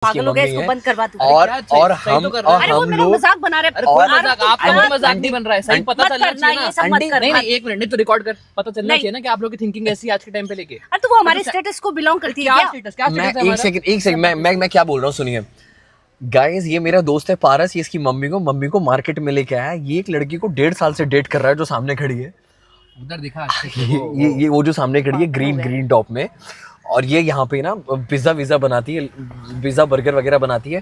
पागल हो गया, इसको बंद करवा दूं। और हम अरे वो मेरा मजाक बना रहे हैं। मजाक आपका मजाक नहीं बन रहा है, सही पता चलना चाहिए ना। ये सब मत करना। नहीं एक मिनट, नहीं तो रिकॉर्ड कर, पता चलना चाहिए ना कि आप लोग की थिंकिंग ऐसी आज के टाइम पे लेके। अरे तो वो हमारे स्टेटस को बिलोंग करती है क्या? मैं एक सेकंड मैं क्या बोल रहा हूँ सुनिए गाइस। ये मेरा दोस्त है पारस, ये इसकी मम्मी को मार्केट में लेके आया। ये एक लड़की को 1.5 साल से डेट कर रहा है, जो सामने खड़ी है उधर दिखा। ये वो जो सामने खड़ी है ग्रीन टॉप में, और ये यहाँ पे ना पिज्जा बनाती है, पिज्जा बर्गर वगैरह बनाती है।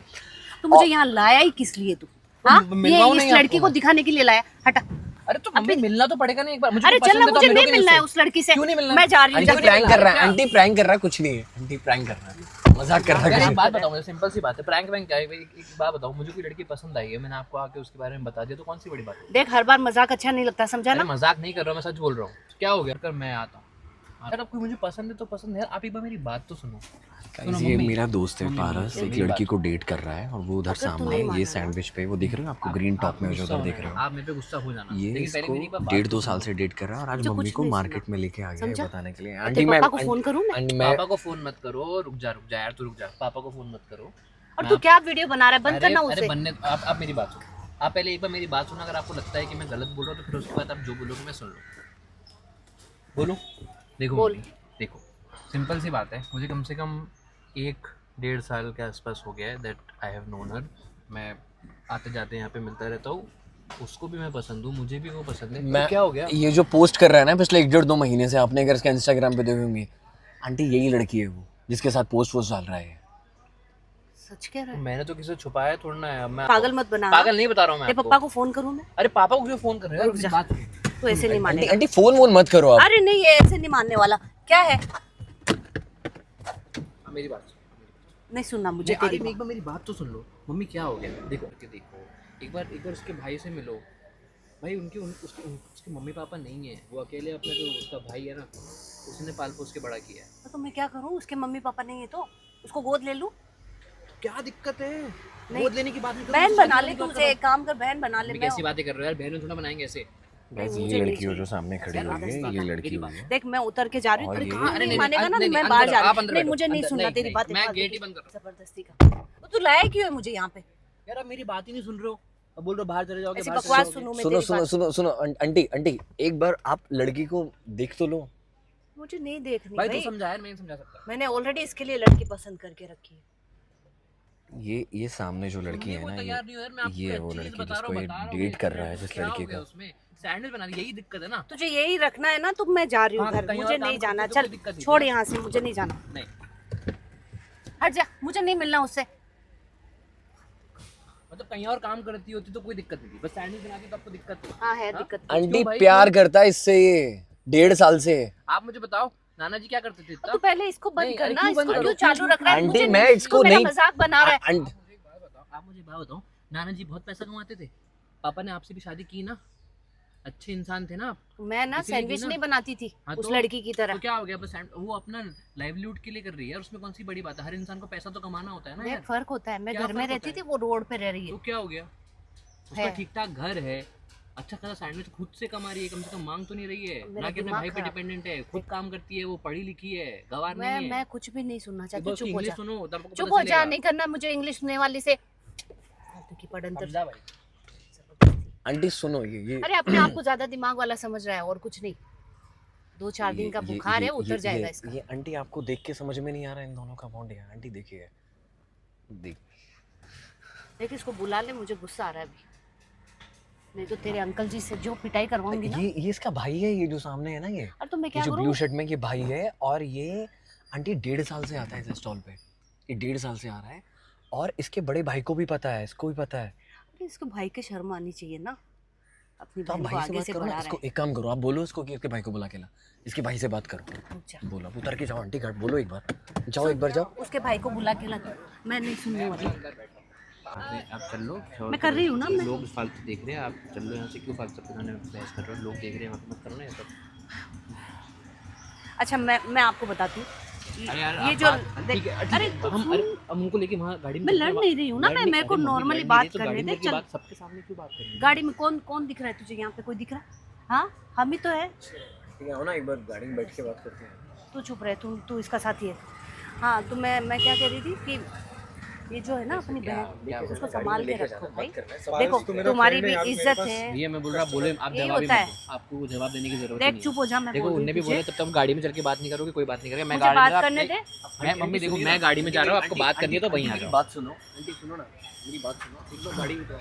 तो मुझे यहाँ लाया ही किस लिए तू? हाँ, ये इस लड़की को दिखाने के लिए लाया। हटा। अरे तो मम्मी मिलना तो पड़ेगा ना एक बार। अरे चल ना, मुझे नहीं मिलना है उस लड़की से। क्यों नहीं मिलना? मैं जा रही हूँ। आंटी प्रैंक कर रहा है, आंटी प्रैंक कर रहा है, कुछ नहीं है। आंटी प्रैंक कर रहा है, मजाक कर रहा है। एक बात बताओ मुझे, सिंपल सी बात है, प्रैंक वैंक क्या है? एक बात बताओ, मुझे कोई लड़की पसंद आई है, मैंने आपको आके उसके बारे में बता दिया, तो कौन सी बड़ी बात है? देख, हर बार मजाक अच्छा नहीं लगता, समझा ना? मजाक नहीं कर रहा हूँ, मैं सच बोल रहा हूँ। क्या हो गया अगर मैं आता हूँ? अगर आपको मुझे पसंद है तो पसंद है, आप एक बार मेरी बात तो सुनो। ये मेरा दोस्त है पारस, एक लड़की को डेट कर रहा है, और वो उधर सामने ये सैंडविच पे, वो दिख रहे हो आपको ग्रीन टॉप में जो उधर दिख रहे हो आप मेरे पे गुस्सा हो जाना। ये इसको 1.5-2 साल से डेट कर रहा है, और आज मम्मी को मार्केट में लेके आ गया है बताने के लिए। आंटी मैं पापा को फोन करूं मैं? पापा को फोन मत करो, रुक जा यार, तू रुक जा। पापा को फोन मत करो। और तू क्या वीडियो बना रहा है? बंद करना उसे। अरे बनने, आप मेरी बात सुनो। आप पहले एक बार मेरी बात सुनो। अगर आपको लगता है कि मैं गलत बोल रहा हूँ तो फिर उसके बाद आप जो बोलोगे मैं सुन लूँ। बोलो। देखो देखो, सिंपल सी बात है, मुझे कम से कम 1-1.5 साल के आसपास हो गया है दैट आई हैव नोन हर। मैं आते जाते यहाँ पे मिलता रहता हूँ, उसको भी मैं पसंद हूँ, मुझे भी वो पसंद है। मैं तो क्या हो गया? ये जो पोस्ट कर रहा है ना पिछले 1-1.5-2 महीने से, आपने अगर इसका इंस्टाग्राम पे देखे होंगे, आंटी यही लड़की है वो जिसके साथ पोस्ट डाल रहा है। सच कह रहा है? मैंने तो किसी से छुपाया थोड़ा ना है। मैं पागल मत बना। पागल नहीं बता रहा हूँ मैं। पापा को फोन करूँ मैं? अरे पापा को क्यों फोन कर रहे हो? तो ऐसे नहीं मानेगा। आंटी फोन मत करो आप। अरे नहीं, ये ऐसे नहीं मानने वाला। क्या है? मेरी बात नहीं सुनना मुझे तेरी। एक बार मेरी बात तो सुन लो। मम्मी क्या हो गया? देखो एक बार उसके भाई से मिलो। भाई उसके मम्मी पापा नहीं है, वो अकेले, अपना जो उसका भाई है ना, उसने पाल पोस के बड़ा किया है। तो मैं क्या करूँ? उसके मम्मी पापा नहीं है तो उसको गोद ले लूँ? क्या दिक्कत है? गोद लेने की बात नहीं, बहन बना ले। तू एक काम कर, बहन बना ले। कैसी बातें कर रहे हो यार? बहन थोड़ा बनाएंगे ऐसे। ये लड़की हो जो सामने खड़ी हुई है, ये लड़की हुई है। देख मैं उतर के जा रही हूँ। अरे नहीं मानेगा ना, मैं बाहर जा रही हूँ। नहीं मुझे नहीं सुनना तेरी बातें। मैं गेट ही बंद कर रहा हूँ। जबरदस्ती का तू लाया क्यों है मुझे यहाँ पे? यार आप मेरी बात ही नहीं सुन रहे हो। अब बोल रहे हो बाहर चले जाओगे। ऐसी बकवास सुनो मैं तेरी बात। सुनो आंटी एक बार आप लड़की को देख तो लो। मुझे नहीं देखनी भाई। तू समझा यार, मैं नहीं समझा सकता। मैंने ऑलरेडी इसके लिए लड़की पसंद करके रखी है। ये सामने जो लड़की है ना, ये वो लड़की जिसको ये डेट कर रहा है, जिस लड़की का उसमें सैंडविच बना दी, यही दिक्कत है ना? तुझे यही रखना है ना? तो मैं जा रही हूँ घर, मुझे नहीं जाना। चल छोड़ यहाँ से, मुझे नहीं जाना। नहीं हट जा, मुझे नहीं मिलना उससे। मतलब कहीं और काम करती होती तो कोई दिक्कत नहीं थी, बस सैंडविच बनाती तो आपको दिक्कत थी। हाँ है दिक्कत। आंटी प्यार करता है इससे, ये 1.5 साल से। आप मुझे बताओ नाना जी क्या करते थे? तो पहले इसको बंद करना, इसको क्यों चालू रख रहा है? आंटी मैं इसको नहीं, मजाक बना रहा है। आप मुझे बात बताओ, नाना जी बहुत पैसा कमाते थे, पापा ने आपसे भी शादी की ना, अच्छे इंसान थे ना आप। मैं ना सैंडविच नहीं बनाती थी उस लड़की की तरह। तो क्या हो गया? बस वो अपना लाइवलीहुड के लिए कर रही है, उसमें कौन सी बड़ी बात है? हर इंसान को पैसा तो कमाना होता है ना यार। फर्क होता है, मैं घर में रहती थी, वो रोड पे रह रही है। तो क्या हो गया? उसका ठीक ठाक घर है, अच्छा खासा सैंडविच खुद से कमा रही है, कम से कम मांग तो नहीं रही है ना कि अपने भाई पे डिपेंडेंट है। खुद काम करती है, वो पढ़ी लिखी है, गवार नहीं है। मैं कुछ भी नहीं सुनना चाहती। चुप हो जा। चुप हो जा, नहीं करना मुझे इंग्लिश सुनने वाली से। आंटी सुनो ये अरे अपने आप को ज्यादा दिमाग वाला समझ रहा है और कुछ नहीं। 2-4 दिन का बुखार है, उतर जाएगा इसका। ये आंटी आपको देख के समझ में नहीं आ रहा इन दोनों का बॉन्ड है। आंटी देखिए, देख इसको बुला ले, मुझे गुस्सा आ रहा है अभी। नहीं तो तेरे अंकल जी से जो पिटाई करवाऊंगी ना। ये इसका भाई है, ये जो सामने है ना, ये और तो मैं क्या जो करूं? ब्लू शर्ट में, ये भाई है। और ये आंटी 1.5 साल से आता है इस स्टॉल पे, ये 1.5 साल से आ रहा है, और इसके बड़े भाई को भी पता है, इसको भी पता है। इसको भाई के शर्म आनी चाहिए ना, अपनी तो आप बहन को आगे से बढ़ा रहा है। इसको एक काम करो, आप बोलो इसको कि इसके भाई को बुला के ला, इसके भाई से बात करो। बोलो, उतर के जाओ आंटी, बोलो एक बार, जाओ एक बार जाओ। उसके भाई को बुला के ला, मैं नहीं सुनने वाली। आप चल लो, मैं कर रही हूँ ना। लोग फालतू देख रहे हैं, आप चल लो यहाँ से। क्यों फालतू बहस कर रहे हो? लोग देख रहे हैं, मत करो ना ये सब। अच्छा मैं आपको बताती हूँ, ये जो अरे हम उनको लेके वहाँ गाड़ी में, मैं लड़ नहीं रही हूँ ना, मैं मेरे को नॉर्मली बात करने दे। चल सबके सामने क्यों बात कर रही है? गाड़ी में कौन दिख रहा है तुझे? यहाँ पे कोई दिख रहा है? हाँ हम ही तो है। आओ ना एक बार गाड़ी में बैठ के बात करते हैं। तू चुप रहे, तू इसका साथी है। हाँ तो मैं क्या कह रही थी कि ये जो है ना अपनी क्या बहन, उसको बोल संभाल के रखो भाई। पारस, देखो तो मेरा तुम्हारी friend है भी यार, मेरे इज्जत पास- है। ये मैं बोल रहा बोले आप यही जवाब ही होता मत है। दो, आपको जवाब देने की जरूरत देख नहीं चुप हो जा, मैं देखो बोल रही उनने भी तुझे। बोले तब तक गाड़ी में चल के बात नहीं करोगे, कोई बात नहीं करेगा। मैं मुझे गाड़ी बात में करने दे। मैं मम्मी देखो मैं गाड़ी में जा रहा हूँ, आपको बात करनी है तो वहीं आ जाओ। बात सुनो आंटी, सुनो ना मेरी बात सुनो, एक बार गाड़ी उठाओ।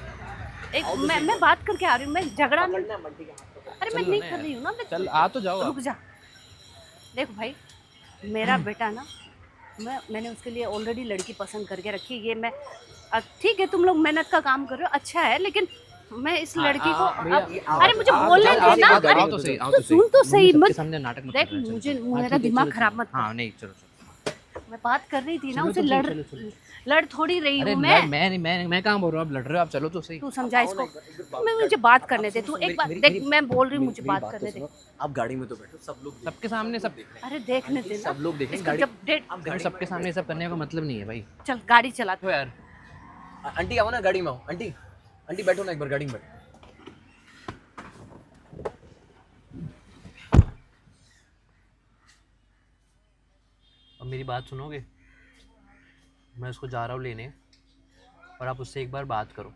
एक मैं बात करके आ रही हूँ, मैं झगड़ा नहीं। अरे मैं नहीं कर रही हूँ ना, मैं चल आ तो जाओ रुक जा। देख भाई, मेरा बेटा ना, मैंने उसके लिए ऑलरेडी लड़की पसंद करके रखी। ये मैं ठीक है, तुम लोग मेहनत का काम कर रहे हो, अच्छा है, लेकिन मैं इस लड़की को अरे मुझे बोलने दे ना। अरे तो सही, तो सुन तो सही मत। सामने नाटक मत देख करना, चल, मुझे चल। हाँ, मेरा ठीक है, दिमाग चलो, खराब चलो। मत हाँ नहीं चलो चलो। कर। मैं बात कर रही थी ना, चलो उसे तो लड़ चलो, चलो। लड़ थोड़ी रही अरे हूँ मैं कहाँ बोल रहा हूँ, आप लड़ रहे हो, आप चलो तो सही। तू समझा इसको। मैं मुझे बात करने दे, तू एक बार देख, मैं बोल रही हूँ, मुझे बात करने दे। आप गाड़ी में तो बैठो, सब लोग सबके सामने सब अरे देखने दे ना, सब लोग देखें इसको गाड़ी। जब डेट देखो, सबके सामने सब करने का मतलब नहीं है भाई। चल गाड़ी चला तो यार आंटी आओ ना गाड़ी में, आओ आंटी, आंटी बैठो ना एक बार गाड़ी में बैठो। अब मेरी बात सुनोगे? मैं उसको जा रहा हूँ लेने, और आप उससे एक बार बात करो।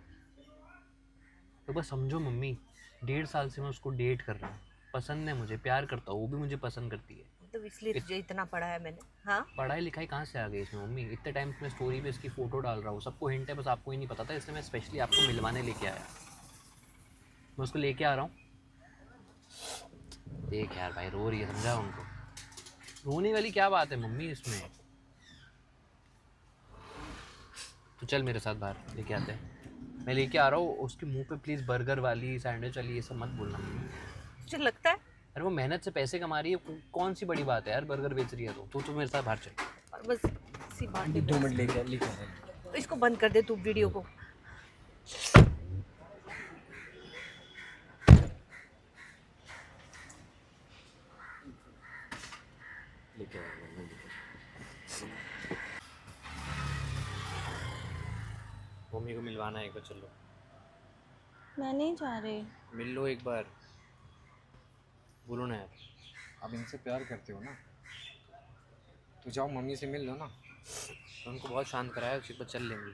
तो बस समझो मम्मी, 1.5 साल से मैं उसको डेट कर रहा हूँ, पसंद है मुझे, प्यार करता हूँ, वो भी मुझे पसंद करती है। तो इसलिए तुझे इतना पढ़ा है मैंने। हाँ पढ़ाई लिखाई कहाँ से आ गई इसमें मम्मी? इतने टाइम से मैं स्टोरी पे इसकी फ़ोटो डाल रहा हूँ, सबको हिंट है, बस आपको ही नहीं पता था, इसलिए मैं स्पेशली आपको मिलवाने लेके आया। मैं उसको लेके आ रहा हूँ। देख यार भाई रो रही है, समझा उनको। रोने वाली क्या बात है मम्मी इसमें? तो चल मेरे साथ बाहर लेके आते हैं, मैं लेके आ रहा हूँ। उसके मुंह पे प्लीज़ बर्गर वाली, सैंडविच वाली ये सब मत बोलना मम्मी। तुझे लगता है? अरे वो मेहनत से पैसे कमा रही है, कौन सी बड़ी बात है यार, बर्गर बेच रही है तो मेरे साथ बाहर चल। और बस इसी बात आंटी 2 मिनट लेके तो इसको बंद कर दे तू वीडियो को। मम्मी को मिलवाना है एक बार, चलो मैं नहीं जा रही। मिल लो एक बार, बोलो ना यार। आप इनसे प्यार करते हो ना, तो जाओ मम्मी से मिल लो ना। तो उनको बहुत शांत कराया, उसी पर चल लेंगे।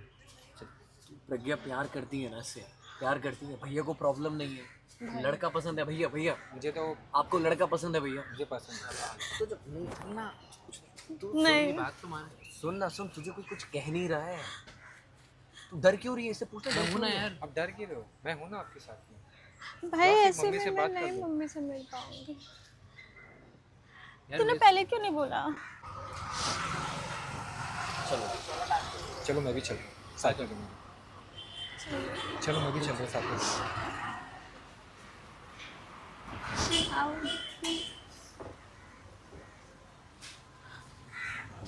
प्रज्ञा प्यार करती है ना इससे, प्यार करती है। भैया को प्रॉब्लम नहीं है, लड़का पसंद है। भैया भैया मुझे तो आपको लड़का पसंद है भैया? मुझे पसंद है। तो जब सुनना, नहीं बात तो मान, सुन तुझे कोई कुछ कह नहीं रहा है, तू डर क्यों रही है? इससे पूछना मैं हूं ना यार। अब डर क्यों रहे हो? मैं हूँ ना आपके साथ में। भाई, जाओ फिर ऐसे मम्मी में से मैं बात कर नहीं लो। मम्मी से मिल पाऊंगी। यार तूने पहले क्यों नहीं बोला? चलो मैं भी चल रहा हूँ साथ में। चलो मैं भी चल रहा हूँ साथ में। आओ।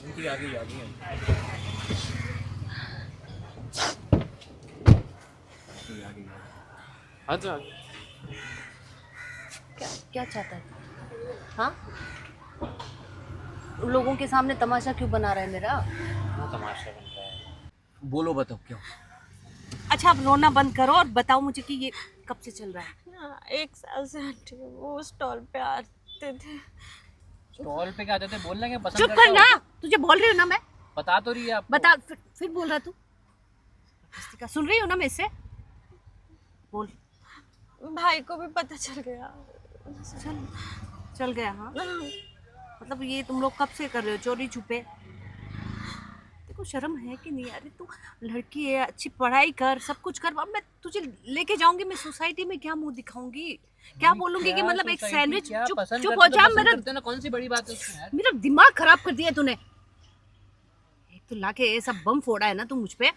उनकी आ गई है। अच्छा क्या चाहता है? हाँ, लोगों के सामने तमाशा क्यों बना रहा है मेरा? वो तमाशा बन रहा है। बोलो बताओ क्या? अच्छा अब रोना बंद करो और बताओ मुझे कि ये कब से चल रहा है? हाँ, 1 साल से आंटी वो स्टॉल पे आते थे। स्टॉल पे क्या आते थे? बोलना क्या पसंद चुप करता कर ना, हूँ? तुझे बोल रही हूँ ना मैं। बता तो रही है आपको। बता, फिर बोल रहा तू। सुन रही हो ना मैं इससे? बोल। भाई को भी पता चल गया। चल गया? हाँ, मतलब ये तुम लोग कब से कर रहे हो, चोरी छुपे? देखो शर्म है कि नहीं? अरे तू लड़की है, अच्छी पढ़ाई कर, सब कुछ कर। अब मैं तुझे लेके जाऊंगी, मैं सोसाइटी में क्या मुंह दिखाऊंगी, क्या बोलूंगी कि मतलब एक सैंडविच? चुप चुप हो जा। मेरा कौन सी बड़ी बात है उसमें यार? मेरा दिमाग खराब कर दिया तूने। एक तो लाके ये सब बम फोड़ा है ना तू मुझ पे,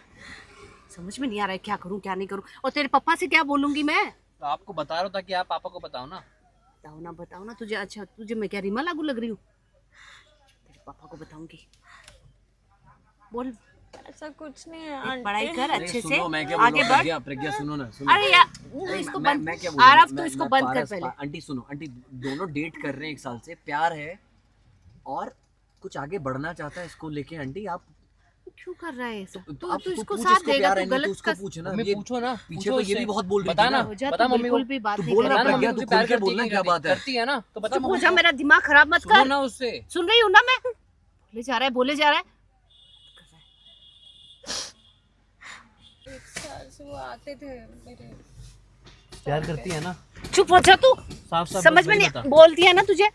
समझ में नहीं आ रहा है क्या करूं क्या नहीं करूं। और तेरे पापा से क्या बोलूंगी मैं? तो आपको बता रहा था कि आप पापा को बताओ ना। बताओ ना तुझे। अच्छा तुझे मैं क्या रीमा लागू लग रही हूँ? तेरे पापा को बताऊंगी। बोल। ऐसा कुछ नहीं है आंटी। पढ़ाई कर अच्छे से, मैं क्या बोल आगे रहा हूँ? बढ़। प्रज्ञा सुनो ना, सुनो। अरे यार इसको बंद। मैं क्या बोल रहा हूँ? आरव तो इसको बंद कर पहले। आंटी सुनो, आंटी दोनों डेट कर रहे हैं 1 साल से, प्यार है और कुछ आगे बढ़ना चाहता है इसको लेके। आंटी आप क्यों कर रहा है ऐसा? तू आप इसको पूछ, साथ इसको देगा प्यार तू है नहीं तो गलत उसको कर। पूछ ना। मम्मी ये पूछो ना, पीछे तो ये भी बहुत बोल रही थी बता ना। ना, हो जा, बता तू मम्मी को। बिल्कुल भी बात तू नहीं बोल कर रहा रहा। प्रज्ञा, तू खुल के बोलना क्या बात है? करती है ना तो बता चुप हो मम्मी जा, को। मेरा दिमाग खराब मत सुनो कर। ना उससे। सुन रही हूँ ना मैं, बोले जा रहा है। से वो आते थे मेरे। प्यार करती है ना, चुप हो जा तू, साफ साफ समझ में नहीं बोल दिया ना तुझे,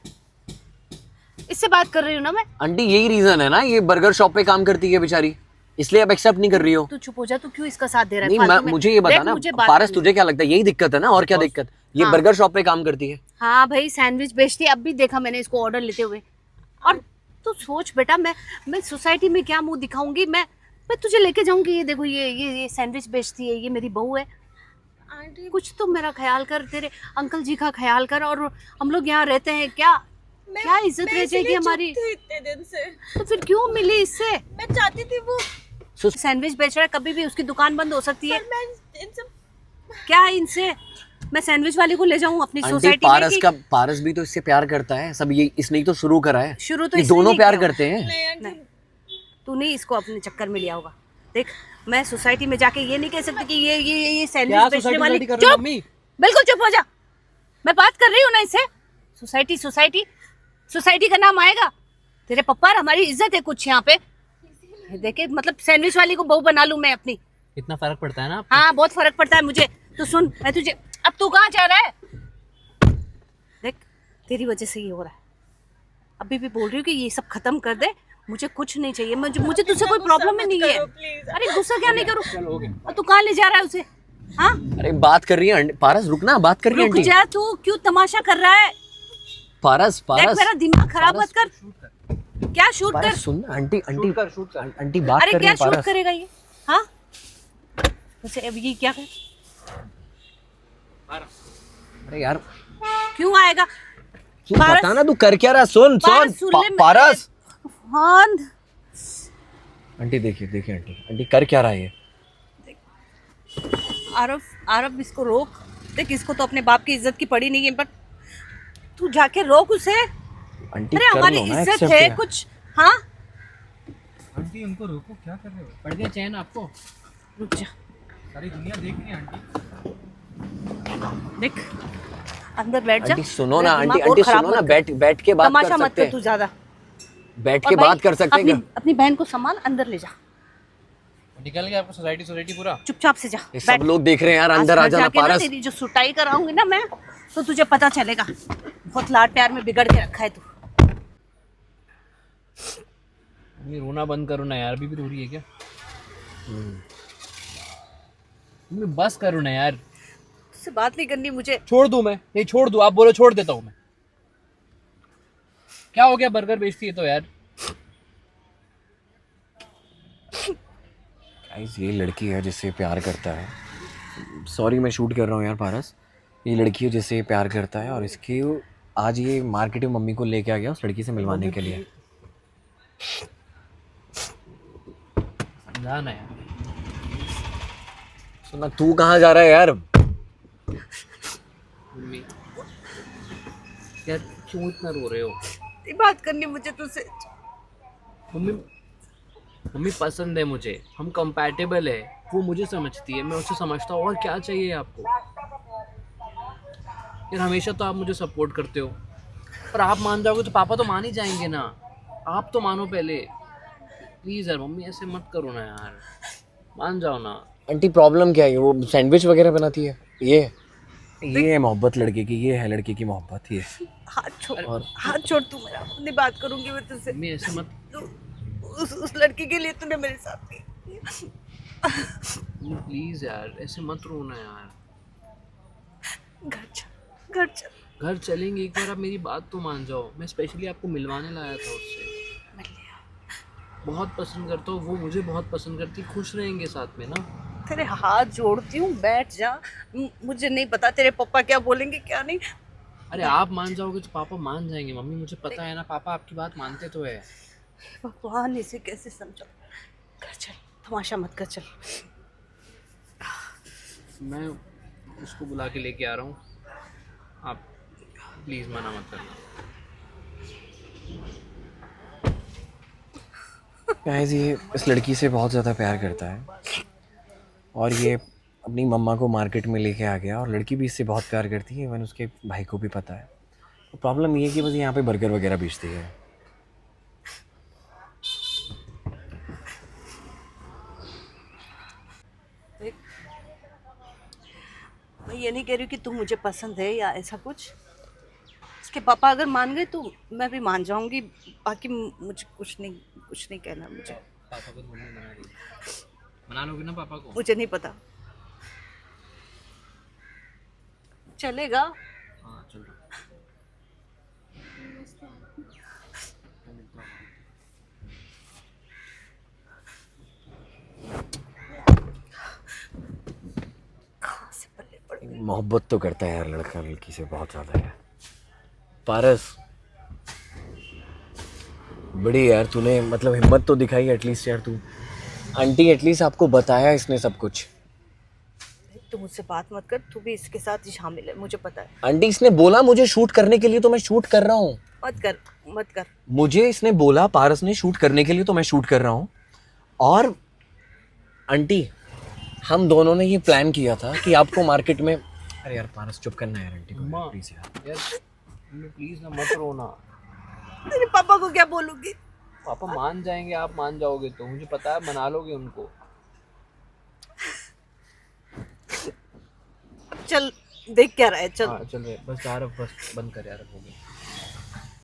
इससे बात कर रही हूँ ना मैं। आंटी यही रीजन है ना, ये बर्गर शॉप पे काम करती है बेचारी, इसलिए अब एक्सेप्ट नहीं कर रही हो। तू चुप हो जा, तू क्यों इसका साथ दे रहा है नहीं फालतू में? मुझे ये बता देख, ना मुझे बात पारस, करनी तुझे क्या लगता है यही दिक्कत है ना, और क्या दिक्कत? ये हाँ। बर्गर शॉप पे काम करती है। हाँ भाई, सैंडविच बेचती है, अब भी देखा मैंने इसको ऑर्डर लेते हुए। और तू सोच बेटा, मैं सोसाइटी में क्या मुंह दिखाऊंगी? मैं तुझे लेके जाऊंगी, ये देखो ये सैंडविच बेचती है, ये मेरी बहू है। आंटी कुछ तो मेरा ख्याल कर, तेरे अंकल जी का ख्याल कर। और हम लोग यहाँ रहते हैं, क्या इज्जत रह जाएगी हमारी? इतने दिन से तो फिर क्यों मिली इससे? मैं चाहती थी वो, सैंडविच बेच रहा है, कभी भी उसकी दुकान बंद हो सकती है। पर मैं इनसे क्या है इनसे? मैं सैंडविच वाले को ले जाऊं अपनी आंटी सोसाइटी में पारस कि का, पारस भी तो इससे प्यार करता है, सब ये इसने ही तो शुरू करा है। शुरू तो ये इसने दोनों नहीं प्यार किया करते हैं। नहीं आंटी, नहीं, तू नहीं इसको अपने चक्कर में लिया होगा। देख, मैं सोसाइटी में जाके ये नहीं कह सकती कि ये सैंडविच बेचने वाली। चुप, बिल्कुल चुप हो जा, मैं बात कर रही हूँ ना इससे। सोसाइटी का नाम आएगा, तेरे पप्पा और हमारी इज्जत है कुछ यहाँ पे। देखे, मतलब सैंडविच वाली को बहू बना लूं मैं अपनी? इतना फर्क पड़ता है ना? हाँ, बहुत फर्क पड़ता है मुझे। तो सुन, मैं तुझे, अब तू कहाँ जा रहा है? देख, तेरी वजह से ये हो रहा है। अभी भी बोल रही हूँ कि ये सब खत्म कर दे, मुझे कुछ नहीं चाहिए। मुझे तुझसे कोई प्रॉब्लम ही नहीं है। अरे गुस्सा क्या नहीं करूँ? और तू कहाँ ले जा रहा है उसे? हाँ, अरे बात कर रही है पारस, रुकना, बात कर रही है रुक आंटी। जा, तू क्यों तमाशा कर रहा है? पारस देख, पारस मेरा दिमाग खराब मत कर। क्या शूट कर? पारस सुन, आंटी आंटी आंटी बात अरे कर रही क्या है शूट पारस। करेगा ये? हाँ, वैसे अब ये क्या कर? अरे यार क्यों आएगा? तू पारस- बता ना, तू कर क्या रहा? सुन पारस, सुन ले, पारस। हाँ, आंटी देखिए आंटी कर क्या रहा है ये? आरव इसको रोक। देख, इसको तो अपने बाप की इज्जत की पड़ी नहीं है, पर तू जाके रोक उसे। आंटी अरे कर हमारी लो ना, इज्जत accept है यार। कुछ। हाँ, आंटी उनको रोको, क्या कर रहे हो? पड़ गया चैन आपको? रुक जा, सारी दुनिया देख रही है आंटी। देख, अंदर बैठ जा। आंटी सुनो मेरा ना, दिमाग आंटी और खराब सुनो ना, मत कर। बैठ के बात कर तमाशा मत सकते कर तू हैं, ज्यादा। बैठ और के भाई, बात कर सकते हैं। अपनी बहन को संभाल, अंदर ले जा, निकल गया आपका सोसाइटी पूरा? चुपचाप से जा। ये सब लोग देख रहे हैं यार, अंदर आज आ घर जाना जाके ना पारस। तेरी जो सुटाई कराऊंगी ना मैं, तो तुझे पता चलेगा। बहुत लाड प्यार में बिगड़ के रखा है तू। ये रोना बंद करो ना यार, अभी भी रो रही है क्या? मैं बस करो ना यार। तुझसे बात नहीं करनी मुझे। छोड़ दूं मैं? नहीं छोड़ दूं? आप बोलो छोड़ देता हूँ मैं। क्या हो गया, बर्गर बेचती है तो यार। गाइस ये लड़की है जिससे प्यार करता है। सॉरी मैं शूट कर रहा हूँ यार पारस। ये लड़की है जिससे प्यार करता है, और इसके आज ये मार्केट में मम्मी को लेके आ गया उस लड़की से मिलवाने के लिए। समझा ना यार। सुना, तू कहाँ जा रहा है यार? मम्मी यार, क्यों इतना रो रहे हो? नहीं बात करनी मुझे तुझसे। मम्मी मम्मी पसंद है मुझे, हम कंपैटिबल है, वो मुझे समझती है, मैं उसे समझता हूँ, और क्या चाहिए आपको यार? हमेशा तो आप मुझे सपोर्ट करते हो, पर आप मान जाओगे तो पापा तो मान ही जाएंगे ना। आप तो मानो पहले, प्लीज़ यार मम्मी ऐसे मत करो ना यार, मान जाओ ना। आंटी प्रॉब्लम क्या है? वो सैंडविच वगैरह बनाती है। ये है मोहब्बत लड़के की, ये है लड़के की मोहब्बत। ये हाथ छोड़ तू मेरा। नहीं बात करूंगी मैं तुझसे। मम्मी ऐसे मत, उस लड़की के लिए तूने मेरे साथ किया। प्लीज़ यार ऐसे मत रोना यार। घर चल। घर चलेंगे, एक बार आप मेरी बात तो मान जाओ। मैं स्पेशली आपको मिलवाने लाया था उससे। बहुत पसंद करता हूँ, वो मुझे बहुत पसंद करती, खुश रहेंगे साथ में ना। तेरे हाथ जोड़ती हूँ, बैठ जा। मुझे नहीं पता तेरे पापा क्या बोलेंगे क्या नहीं। अरे आप मान जाओगे तो पापा मान जाएंगे मम्मी, मुझे पता है ना, पापा आपकी बात मानते तो है। भगवान इसे कैसे समझो। घर चल, तमाशा मत कर, चल। मैं उसको बुला के लेके आ रहा हूँ, आप प्लीज़ मना मत करना। गाइस ये इस लड़की से बहुत ज़्यादा प्यार करता है, और ये अपनी मम्मा को मार्केट में लेके आ गया, और लड़की भी इससे बहुत प्यार करती है, इवन उसके भाई को भी पता है। तो प्रॉब्लम ये है कि बस यहाँ पे बर्गर वगैरह बेचती है। देख, मैं ये नहीं कह रही हूँ कि तू मुझे पसंद है या ऐसा कुछ। उसके पापा अगर मान गए तो मैं भी मान जाऊंगी, बाकी मुझे कुछ नहीं कहना मुझे। पापा को तो मम्मी मना रही है। मना लोगे ना पापा को? मुझे नहीं पता, चलेगा। हाँ चल रहा। कहाँ से पल्ले पड़ गए। मोहब्बत तो करता है यार लड़का लड़की से बहुत ज़्यादा है। पारस बड़ी यार तूने मतलब हिम्मत तो दिखाई एटलीस्ट यार तू। आंटी एटलीस्ट आपको बताया इसने सब कुछ। तू मुझसे बात मत कर, तू भी इसके साथ ही शामिल है, मुझे पता है। आंटी इसने बोला मुझे शूट करने के लिए तो मैं शूट कर रहा हूँ। मत कर। मुझे इसने बोला पारस ने शूट करने के लिए तो मैं शूट कर रहा हूँ। और आंटी हम दोनों ने ये प्लान किया था कि आपको मार्केट में अरे यार पारस चुप करना यार आंटी को प्लीज यार। यार प्लीज ना मत रोना। तेरे पापा को क्या बोलूंगी? पापा मान जाएंगे, आप मान जाओगे तो मुझे पता है, मना लोगे उनको। चल देख क्या रहा है, चल। हाँ चल रहे, बस यार बस बंद कर यार, हो गया।